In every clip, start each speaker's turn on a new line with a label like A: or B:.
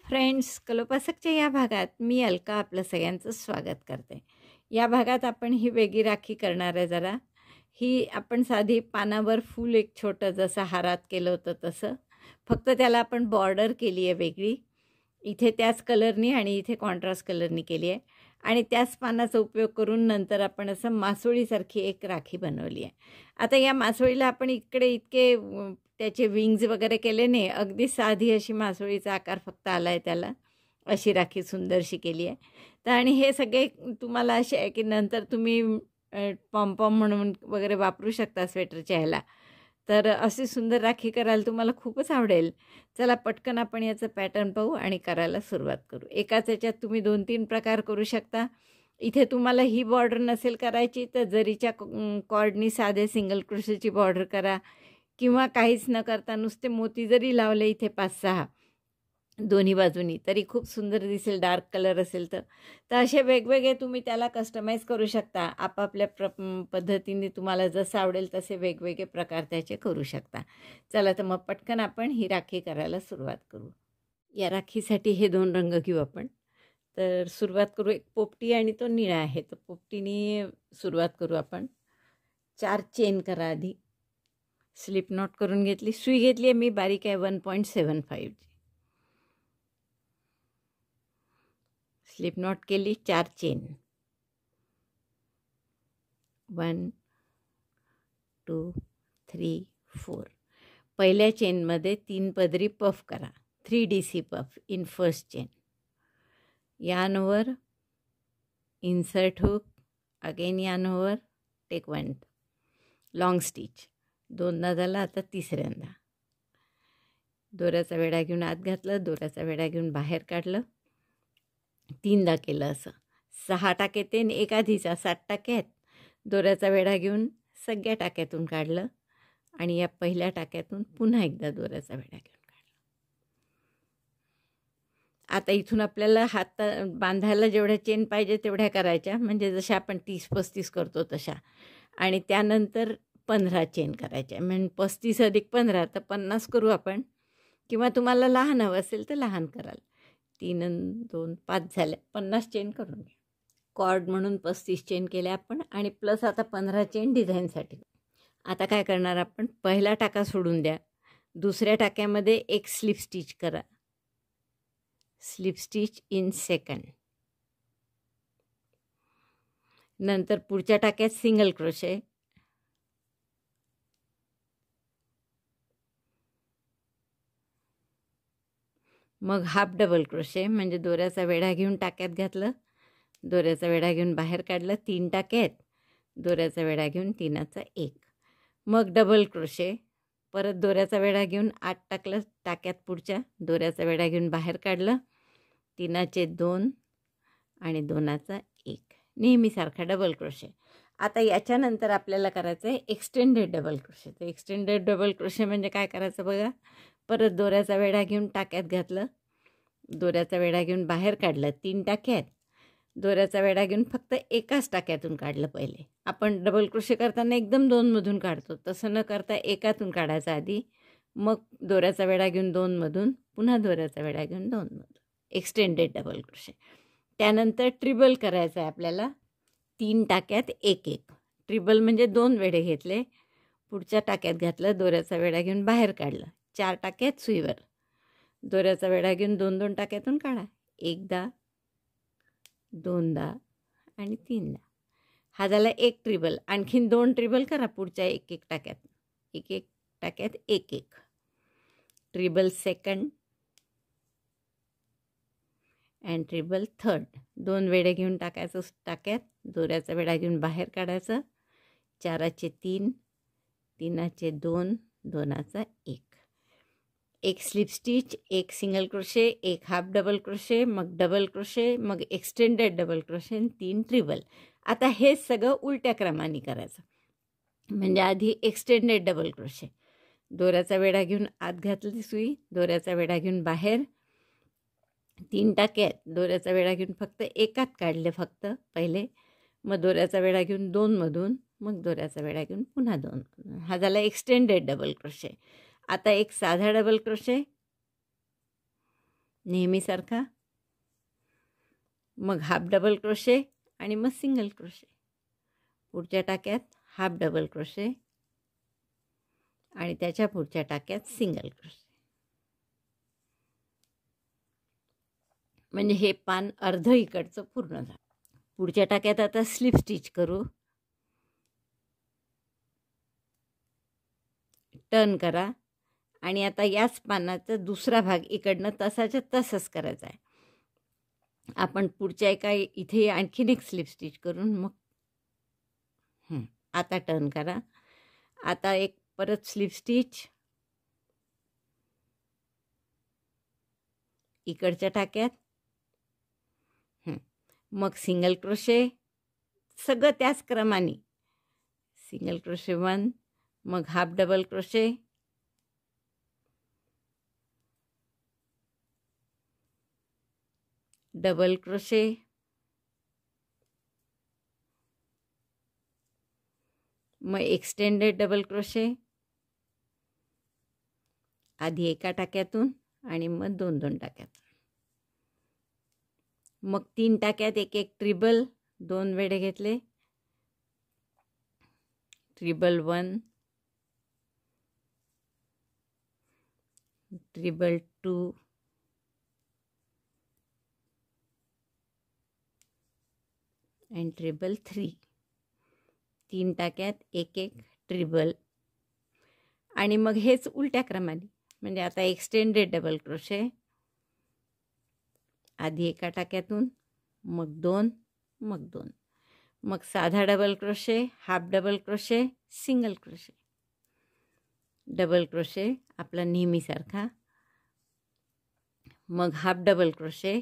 A: Friends, कलोपासकच्या या भागात मी अलका आपलं सगळ्यांचं स्वागत करते. या भागात आपण ही वेगळी राखी करणार आहे. जरा ही आपण साधी पानावर फूल एक छोटं जसं हारात केलं होतं तसं, फक्त त्याला आपण बॉर्डर केली आहे वेगळी. इथे त्याच कलरनी आणि इथे कॉन्ट्रास्ट कलरनी केली आहे आणि त्याच पानाचा उपयोग करून नंतर आपण असं मासोळीसारखी एक राखी बनवली आहे. आता या मासोळीला आपण इकडे इतके त्याचे विंग्ज वगैरे केले नाही, अगदी साधी अशी मासोळीचा आकार फक्त आला आहे त्याला. अशी राखी सुंदरशी केली आहे. तर आणि हे सगळे तुम्हाला असे आहे की नंतर तुम्ही पॉम्पॉम म्हणून वगैरे वापरू शकता स्वेटरच्या ह्याला. तर अशी सुंदर राखी करायला तुम्हाला खूपच आवडेल. चला पटकन आपण याचं पॅटर्न पाहू आणि करायला सुरुवात करू. एकाच याच्यात तुम्ही 2-3 प्रकार करू शकता. इथे तुम्हाला ही बॉर्डर नसेल करायची तर जरीच्या कॉर्डनी साधे सिंगल क्रोशेची बॉर्डर करा किंवा काहीच न करता नुसते मोती जरी लावले इथे 5-6 दोन्ही बाजूनी तरी खूप सुंदर दिसेल, डार्क कलर असेल तर. तर असे वेगवेगळे तुम्ही त्याला कस्टमाइज करू शकता. आपापल्या पद्धतीने तुम्हाला जसं आवडेल तसे वेगवेगळे प्रकार त्याचे करू शकता. चला तर मग पटकन आपण ही राखी करायला सुरुवात करू. या राखीसाठी हे 2 रंग घेऊ आपण. तर सुरुवात करू, एक पोपटी आणि तो निळा आहे. तर पोपटीने सुरुवात करू आपण. 4 चेन करा आधी. स्लिप नॉट करून घेतली. सुई घेतली आहे मी बारीक आहे 1.75 ची. स्लिप नॉट केली, 4 चेन. 1 2 3 4. पहिल्या चेनमध्ये 3 पदरी पफ करा. 3 DC puff in first chain. yarn over, insert hook, again yarn over, take 1 long stitch. 2दा झाला. आता तिसऱ्यांदा दोऱ्याचा वेढा घेऊन आत घातलं, दोऱ्याचा वेढा घेऊन बाहेर काढलं. 3दा केलं असं. 6 टाके ते एक आधीचा 7 टाके आहेत. दोऱ्याचा वेढा घेऊन सगळ्या टाक्यातून काढलं आणि या पहिल्या टाक्यातून पुन्हा एकदा दोऱ्याचा वेढा घेऊन काढला. आता इथून आपल्याला हात बांधायला जेवढ्या चेन पाहिजे तेवढ्या करायच्या, म्हणजे जशा आपण 30-35 करतो तशा. आणि त्यानंतर 15 चेन करायच्या. म्हणजे 35 अधिक 15 तर 50 करू आपण, किंवा तुम्हाला लहान हवं असेल तर लहान कराल. 3 आणि 2 5 झाल्या. 50 चेन करून घ्या. कॉर्ड म्हणून 35 चेन केल्या आपण आणि प्लस आता 15 चेन डिझाईनसाठी. आता काय करणार आपण, पहिला टाका सोडून द्या. दुसऱ्या टाक्यामध्ये एक स्लिप स्टिच करा. Slip stitch in second. नंतर पुढच्या टाक्यात सिंगल क्रोशे. मग हाफ डबल क्रोशे, म्हणजे दोऱ्याचा वेढा घेऊन टाक्यात घातलं, दोऱ्याचा वेढा घेऊन बाहेर काढलं. 3 टाके आहेत. दोऱ्याचा वेढा घेऊन 3चा 1. मग डबल क्रोशे, परत दोऱ्याचा वेढा घेऊन 8 टाकलं टाक्यात पुढच्या, दोऱ्याचा वेढा घेऊन बाहेर काढलं. 3चे 2 आणि 2चा 1. नेहमीसारखा डबल क्रोशे. आता याच्यानंतर आपल्याला करायचं आहे एक्सटेंडेड डबल क्रोशे. तर एक्सटेंडेड डबल क्रोशे म्हणजे काय करायचं बघा. परत दोऱ्याचा वेढा घेऊन टाक्यात घातलं, दोऱ्याचा वेढा घेऊन बाहेर काढलं. 3 टाके आहेत. दोऱ्याचा वेढा घेऊन फक्त एकाच टाक्यातून काढलं. पहिले आपण डबल क्रोशे करताना एकदम 2मधून काढतो, तसं न करता एकातून काढायचं आधी. मग दोऱ्याचा वेढा घेऊन 2मधून, पुन्हा दोऱ्याचा वेढा घेऊन 2मधून. Extended double crochet. त्यानंतर ट्रिबल करायचं आहे आपल्याला. 3 टाक्यात 1-1. ट्रिबल म्हणजे 2 वेढे घेतले, पुढच्या टाक्यात घातलं, दोऱ्याचा वेढा घेऊन बाहेर काढलं. 4 टाक्यात सुईवर, दोऱ्याचा वेढा घेऊन 2-2 टाक्यातून काढा. 1दा, 2दा आणि 3दा. हा झाला एक ट्रिबल. आणखीन 2 ट्रिबल करा पुढच्या 1-1 टाक्यात. 1-1 टाक्यात 1-1. ट्रिबल सेकंड अँड ट्रिबल थर्ड. 2 वेढे घेऊन टाकायचं टाक्यात, दोऱ्याचा वेढा घेऊन बाहेर काढायचं. 4चे 3, 3चे 2, 2चा 1. एक स्लिप स्टिच, एक सिंगल क्रोशे, एक हाफ डबल क्रोशे, मग डबल क्रोशे, मग एक्सटेंडेड डबल क्रोशे, 3 ट्रिबल. आता हे सगळं उलट्या क्रमाने करायचं. म्हणजे आधी एक्सटेंडेड डबल क्रोशे, दोऱ्याचा वेढा घेऊन आत घातली सुई, दोऱ्याचा वेढा घेऊन बाहेर. 3 टाके आहेत. दोऱ्याचा वेढा घेऊन फक्त एकात काढले फक्त पहिले, मग दोऱ्याचा वेढा घेऊन 2मधून, मग दोऱ्याचा वेढा घेऊन पुन्हा 2मधून. हा झाला एक्सटेंडेड डबल क्रोशे. आता एक साधा डबल क्रोशे, नेहमीसारखा, मग हाफ डबल क्रोशे आणि मग सिंगल क्रोशे. पुढच्या टाक्यात हाफ डबल क्रोशे आणि त्याच्या पुढच्या टाक्यात सिंगल क्रोशे. म्हणजे हे पान अर्ध इकडचं पूर्ण झालं. पुढच्या टाक्यात आता स्लिप स्टिच करू. टर्न करा आणि आता याच पानाचा दुसरा भाग इकडनं तसाच्या तसंच करायचा आहे. आपण पुढच्या एका इथे आणखीन एक स्लिप स्टिच करून मग आता टर्न करा. आता एक परत स्लिप स्टिच इकडच्या टाक्यात, मग सिंगल क्रोशे, सगळं त्याच क्रमाने. सिंगल क्रोशे 1, मग half double crochet, double crochet, मग एक्सटेंडेड डबल क्रोशे आधी एका टाक्यातून आणि मग 2 टाक्यातून. मग 3 टाक्यात एक एक ट्रिबल, 2 वेढे घेतले. ट्रिबल 1, ट्रिबल 2, आणि ट्रिबल 3. 3 टाक्यात एक एक ट्रिबल आणि मग हेच उलट्या क्रमाने. म्हणजे आता एक्सटेंडेड डबल क्रोशे आधी एका टाक्यातून, मग 2, मग 2, मग साधा double crochet, half double crochet, single crochet, double crochet आपला नेहमीसारखा, मग हाफ डबल क्रोशे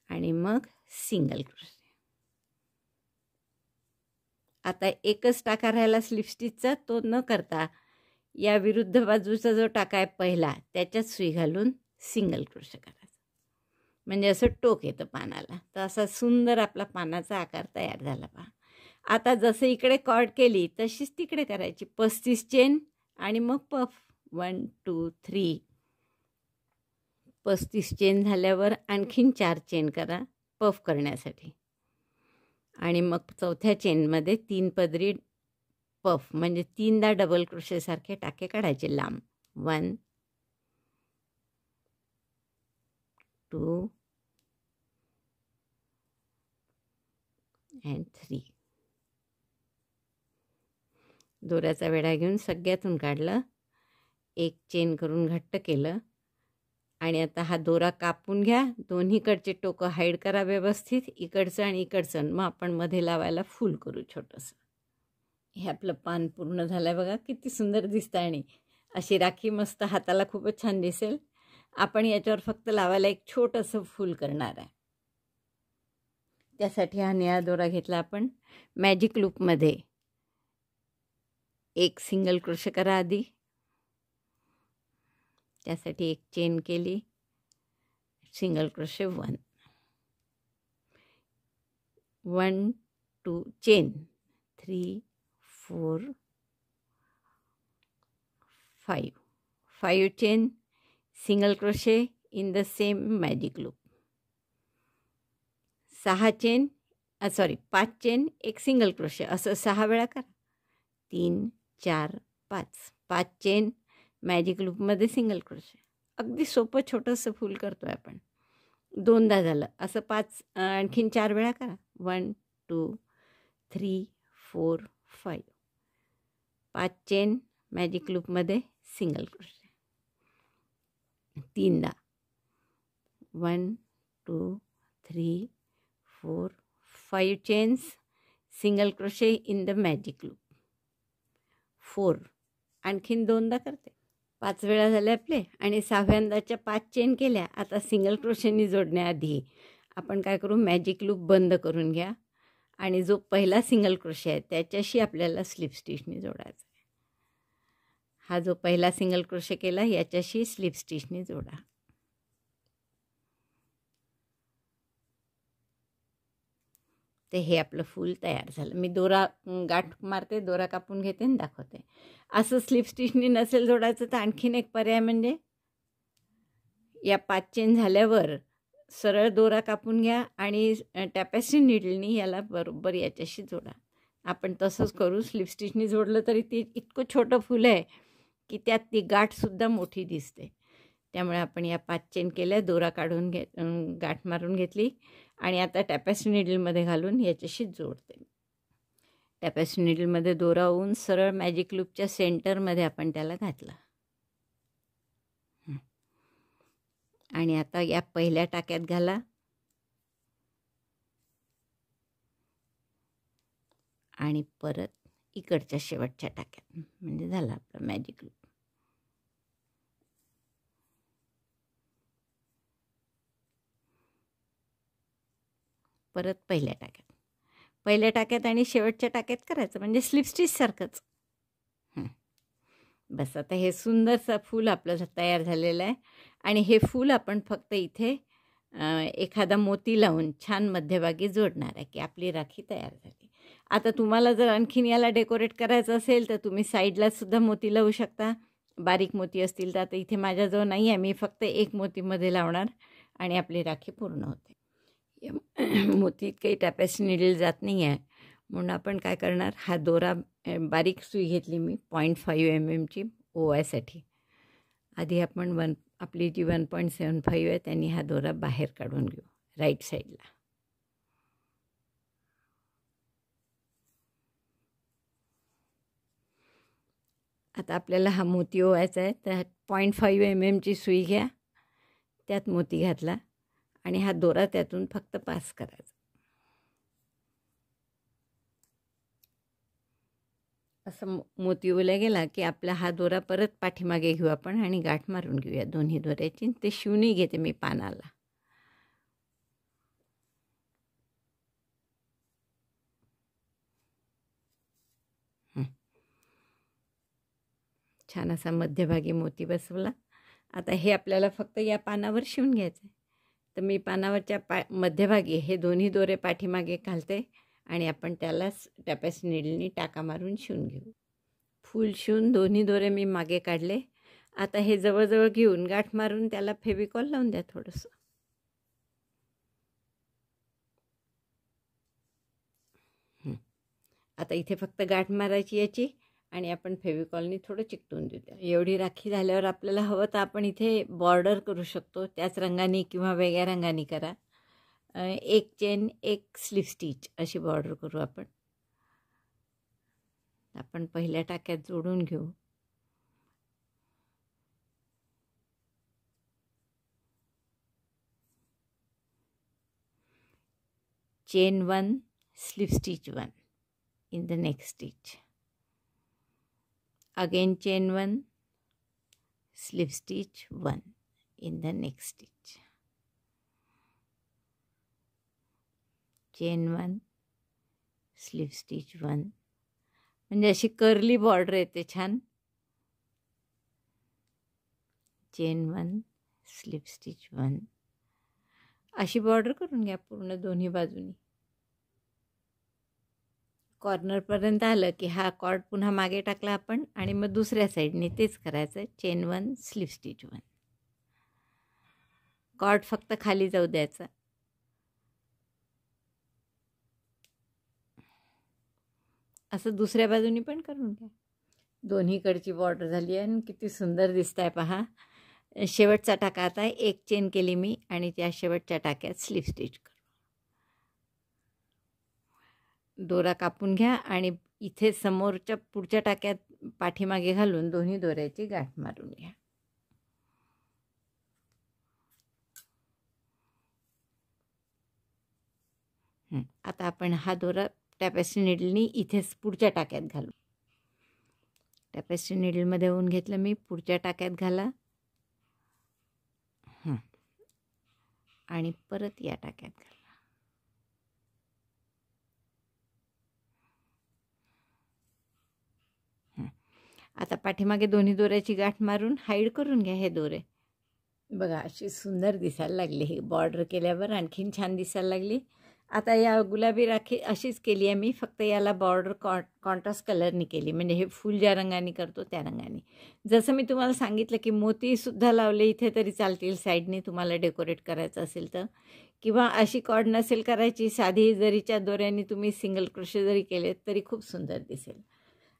A: आणि मग सिंगल क्रोशे. आता एकच टाका राहिला स्लिप स्टिचचा, तो न करता या विरुद्ध बाजूचा जो टाका आहे पहिला त्याच्यात सुई घालून सिंगल क्रोशे करायचा. म्हणजे असं टोक येतं पानाला. तर असा सुंदर आपला पानाचा आकार तयार झाला पहा. आता जसं इकडे कॉर्ड केली तशीच तिकडे करायची. 35 चेन आणि मग पफ. 1 2 3. 35 चेन झाल्यावर आणखीन 4 चेन करा पफ करण्यासाठी. आणि मग चौथ्या चेनमध्ये 3 पदरी पफ, म्हणजे 3दा डबल क्रोशेसारखे टाके काढायचे लांब. 1 2 and 3. दोऱ्याचा वेढा घेऊन सगळ्यातून काढलं, एक चेन करून घट्ट केलं आणि आता हा दोरा कापून घ्या. दोन्हीकडचे टोकं हाईड करा व्यवस्थित, इकडचं आणि इकडचं. मग आपण मध्ये लावायला फूल करू छोटंसं. हे आपलं पान पूर्ण झालं आहे बघा, किती सुंदर दिसतं आणि अशी राखी मस्त हाताला खूपच छान दिसेल. आपण याच्यावर फक्त लावायला एक छोटंसं फूल करणार आहे. त्यासाठी हा निळा दोरा घेतला आपण. मॅजिक लूपमध्ये एक सिंगल क्रोशे करा आधी. त्यासाठी एक चेन केली, single crochet 1 1 2 chain, 3 4 5 5 chain, single crochet in the same magic loop. 6 chain 5 chain, एक सिंगल क्रोशे, असं 6 वेळा करा. 3 4 5 5 चेन मॅजिक लूपमध्ये सिंगल क्रोशे. अगदी सोपं छोटंसं फूल करतो आहे आपण. 2दा झालं असं 5 आणखीन 4 वेळा करा. 1 2 3 4 5 5 चेन मॅजिक लूपमध्ये सिंगल क्रोशे. 3दा 1 2 3 4 5 chains, single crochet in the magic loop. 4 आणखीन 2दा करते. 5 वेळा झाले आपले आणि 6व्यांदाच्या 5 चेन केल्या. आता सिंगल क्रोशेनी जोडण्याआधी आपण काय करू, मॅजिक लूप बंद करून घ्या आणि जो पहिला सिंगल क्रोशे आहे त्याच्याशी आपल्याला स्लिप स्टिचनी जोडायचा आहे. हा जो पहिला सिंगल क्रोशे केला याच्याशी स्लिप स्टिचनी जोडा. ते हे आपलं फूल तयार झालं. मी दोरा गाठ मारते, दोरा कापून घेते आणि दाखवते. असं स्लिप स्टिचनी नसेल जोडायचं तर आणखीन एक पर्याय म्हणजे या 5 चेन झाल्यावर सरळ दोरा कापून घ्या आणि टॅपेस्ट्री नीडलनी याला बरोबर याच्याशी जोडा. आपण तसंच करू. स्लिप स्टिचनी जोडलं तरी ती इतकं छोटं फूल आहे की त्यात ती गाठसुद्धा मोठी दिसते. त्यामुळे आपण या 5 चेन केल्या, दोरा काढून गाठ मारून घेतली आणि आता टॅपेस्ट्री नीडलमध्ये घालून याच्याशी जोडते. टॅपेस्ट्री नीडलमध्ये दोरा होऊन सरळ मॅजिक लूपच्या सेंटरमध्ये आपण त्याला घातला. आणि आता या पहिल्या टाक्यात घाला आणि परत इकडच्या शेवटच्या टाक्यात, म्हणजे झाला आपला मॅजिक लूप. परत पहिल्या टाक्यात आणि शेवटच्या टाक्यात करायचं, म्हणजे स्लिप स्टिचसारखंच. बस आता हे सुंदरसं फूल आपलं तयार झालेलं आहे. आणि हे फूल आपण फक्त इथे एखादा मोती लावून छान मध्यभागी जोडणार आहे की आपली राखी तयार झाली. आता तुम्हाला जर आणखीन याला डेकोरेट करायचं असेल तर तुम्ही साईडलासुद्धा मोती लावू शकता, बारीक मोती असतील तर. आता इथे माझ्याजवळ नाही आहे, मी फक्त एक मोतीमध्ये लावणार आणि आपली राखी पूर्ण होते. मोतीत काही टॅपेस्ट्री नीडल जात नाही आहे म्हणून आपण काय करणार, हा दोरा बारीक सुई घेतली मी 0.5 mm ओवायसाठी. आधी आपण आपली जी 1.75 आहे त्यांनी हा दोरा बाहेर काढून घेऊ राईट साईडला. आता आपल्याला हा मोती ओवायचा आहे, तर 0.5 mm सुई घ्या, त्यात मोती घातला आणि हा दोरा त्यातून फक्त पास करायचा. असं मोती ओला गेला की आपला हा दोरा परत पाठीमागे घेऊ आपण आणि गाठ मारून घेऊया दोन्ही दोऱ्याची. ते शिवणी घेते मी पानाला. छान असा मध्यभागी मोती बसवला. आता हे आपल्याला फक्त या पानावर शिवून घ्यायचं आहे. तर मी पानावरच्या मध्यभागी हे दोन्ही दोरे पाठीमागे घालते आणि आपण त्यालाच टॅपेस्ट्री नीडलनी टाका मारून शिवून घेऊ. फूल शिवून दोन्ही दोरे मी मागे काढले. आता हे जवळजवळ घेऊन गाठ मारून त्याला फेविकॉल लावून द्या थोडंसं. आता इथे फक्त गाठ मारायची याची आणि आपण फेविकॉलनी थोडं चिकटून देऊ. एवढी राखी झाल्यावर आपल्याला हवं तर आपण इथे बॉर्डर करू शकतो, त्याच रंगाने किंवा वेगळ्या रंगाने करा. 1 चेन 1 स्लिप स्टिच अशी बॉर्डर करू आपण. आपण पहिल्या टाक्यात जोडून घेऊ. Chain 1 slip stitch 1 in the next stitch. Again chain 1 slip stitch 1 in the next stitch. Chain 1 slip stitch 1, म्हणजे अशी कर्ली बॉर्डर येते छान. चेन 1 स्लिप स्टिच 1 अशी बॉर्डर करून घ्या पूर्ण दोन्ही बाजूनी. कॉर्नरपर्यंत आलं की हा कॉर्ड पुन्हा मागे टाकला आपण आणि मग दुसऱ्या साईडने तेच करायचं. Chain 1 slip stitch 1. कॉर्ड फक्त खाली जाऊ द्यायचा. असं दुसऱ्या बाजूनी पण करून घ्या. दोन्हीकडची बॉर्डर झाली आहे आणि किती सुंदर दिसत आहे पहा. शेवटचा टाका आता 1 चेन केली मी आणि त्या शेवटच्या टाक्यात स्लिप स्टिच करू. दोरा कापून घ्या आणि इथे समोरच्या पुढच्या टाक्यात पाठीमागे घालून दोन्ही दोऱ्याची गाठ मारून घ्या. आता आपण हा दोरा टॅपेस्ट्री नीडलनी इथेच पुढच्या टाक्यात घालू. टॅपेस्ट्री नीडलमध्ये होऊन घेतलं मी, पुढच्या टाक्यात घाला आणि परत या टाक्यात घाला. आता पाठीमागे दोन्ही दोऱ्याची गाठ मारून हाईड करून घ्या हे दोरे. बघा अशी सुंदर दिसायला लागली. ही बॉर्डर केल्यावर आणखीन छान दिसायला लागली. आता या गुलाबी राखी अशीच केली आहे मी, फक्त याला बॉर्डर कॉन्ट्रास्ट कलरनी केली, म्हणजे हे फूल ज्या रंगाने करतो त्या रंगाने. जसं मी तुम्हाला सांगितलं की मोतीसुद्धा लावले इथे तरी चालतील साईडनी तुम्हाला डेकोरेट करायचं असेल तर, किंवा अशी कॉर्ड नसेल करायची, साधी जरीच्या दोऱ्याने तुम्ही सिंगल क्रोशे जरी केले तरी खूप सुंदर दिसेल.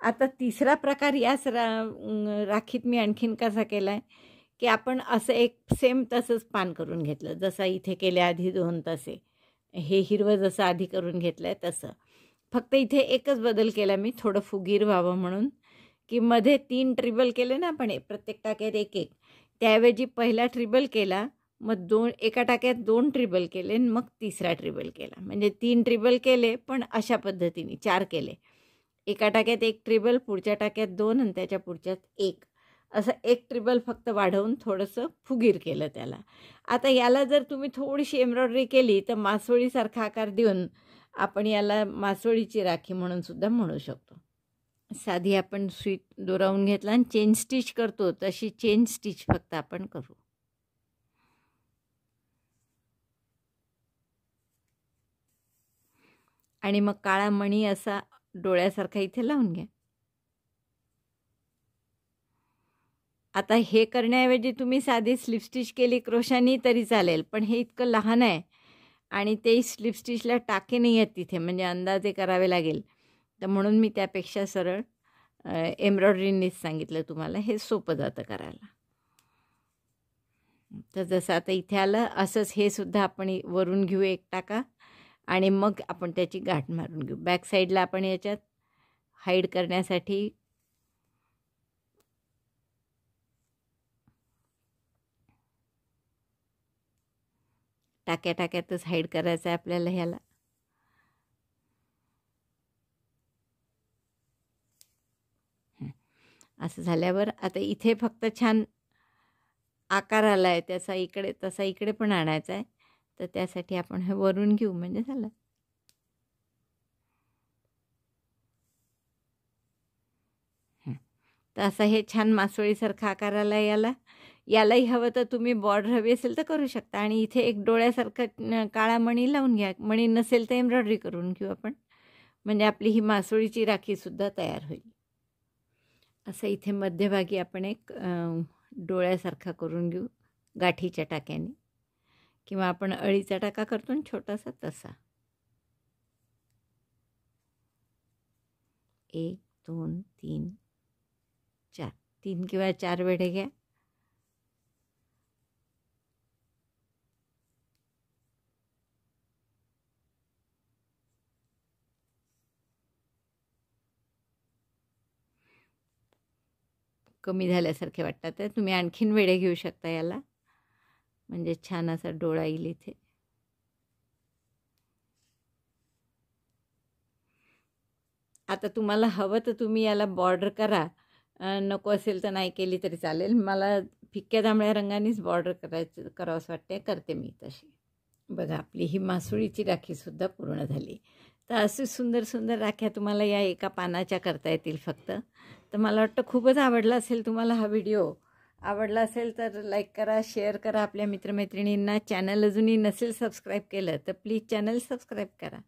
A: आता तिसरा प्रकार याच राखीत मी आणखीन कसा केला आहे की आपण असं एक सेम तसंच पान करून घेतलं, जसं इथे केले आधी 2 तसे. हे हिरवं जसं आधी करून घेतलं आहे तसं. फक्त इथे एकच बदल केला मी, थोडं फुगीर व्हावं म्हणून, की मध्ये 3 ट्रिबल केले ना आपण प्रत्येक टाक्यात 1-1, त्याऐवजी पहिला ट्रिबल केला, मग एका टाक्यात 2 ट्रिबल केले आणि मग तिसरा ट्रिबल केला. म्हणजे 3 ट्रिबल केले, पण अशा पद्धतीने 4 केले. एका टाक्यात 1 ट्रिबल, पुढच्या टाक्यात 2 आणि त्याच्या पुढच्यात 1, असं 1 ट्रिबल फक्त वाढवून थोडंसं फुगीर केलं त्याला. आता याला जर तुम्ही थोडीशी एम्ब्रॉयडरी केली तर मासोळीसारखा आकार देऊन आपण याला मासोळीची राखी म्हणून सुद्धा म्हणू शकतो. साधी आपण सुई दोरावून घेतला आणि चेन स्टिच करतो तशी चेन स्टिच फक्त आपण करू. आणि मग काळा मणी असा डोळ्यासारखा इथे लावून घ्या. आता हे करण्याऐवजी तुम्ही साधी स्लिप स्टिच केली क्रोशानी तरी चालेल, पण हे इतकं लहान आहे आणि ते स्लिप स्टिचला टाके नाही आहेत तिथे, म्हणजे अंदाजे करावे लागेल. तर म्हणून मी त्यापेक्षा सरळ एम्ब्रॉयडरीनीच सांगितलं तुम्हाला, हे सोपं जातं करायला. तर जसं आता इथे आलं असंच हे सुद्धा आपण वरून घेऊ 1 टाका आणि मग आपण त्याची गाठ मारून घेऊ. बॅक साईडला आपण याच्यात हाईड करण्यासाठी टाक्यातच हाईड करायचं आहे आपल्याला ह्याला. असं झाल्यावर आता इथे फक्त छान आकार आला आहे त्याचा, इकडे तसा इकडे पण आणायचा आहे. तर त्यासाठी आपण हे वरून घेऊ म्हणजे झालं. तर असं हे छान मासोळीसारखा आकार आला यालाही हवं तर तुम्ही बॉर्डर हवी असेल तर करू शकता. आणि इथे एक डोळ्यासारखा काळा मणी लावून घ्या. मणी नसेल तर एम्ब्रॉयडरी करून घेऊ आपण, म्हणजे आपली ही मासोळीची राखीसुद्धा तयार होईल. असं इथे मध्यभागी आपण एक डोळ्यासारखा करून घेऊ गाठीच्या टाक्याने, किंवा आपण अळीचा टाका करतो ना छोटासा तसा. 1 2 3 4, 3 किंवा 4 वेढे घ्या. कमी झाल्यासारखे वाटतात तर तुम्ही आणखीन वेढे घेऊ शकता याला, म्हणजे छान असा डोळा येईल इथे. आता तुम्हाला हवं तर तुम्ही याला बॉर्डर करा, नको असेल तर नाही केली तरी चालेल. मला फिक्क्या जांभळ्या रंगानेच बॉर्डर करावंसं वाटते, करते मी तशी. बघा आपली ही मासोळीची राखीसुद्धा पूर्ण झाली. तर असे सुंदर सुंदर राख्या तुम्हाला या एका पानाच्या करता येतील फक्त. तर मला वाटतं खूपच आवडला असेल तुम्हाला हा व्हिडिओ. आवडला असेल तर लाईक करा, शेअर करा आपल्या मित्रमैत्रिणींना. चॅनल अजूनही नसेल सबस्क्राईब केलं तर प्लीज चॅनल सबस्क्राईब करा.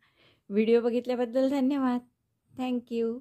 A: व्हिडिओ बघितल्याबद्दल धन्यवाद. थँक्यू.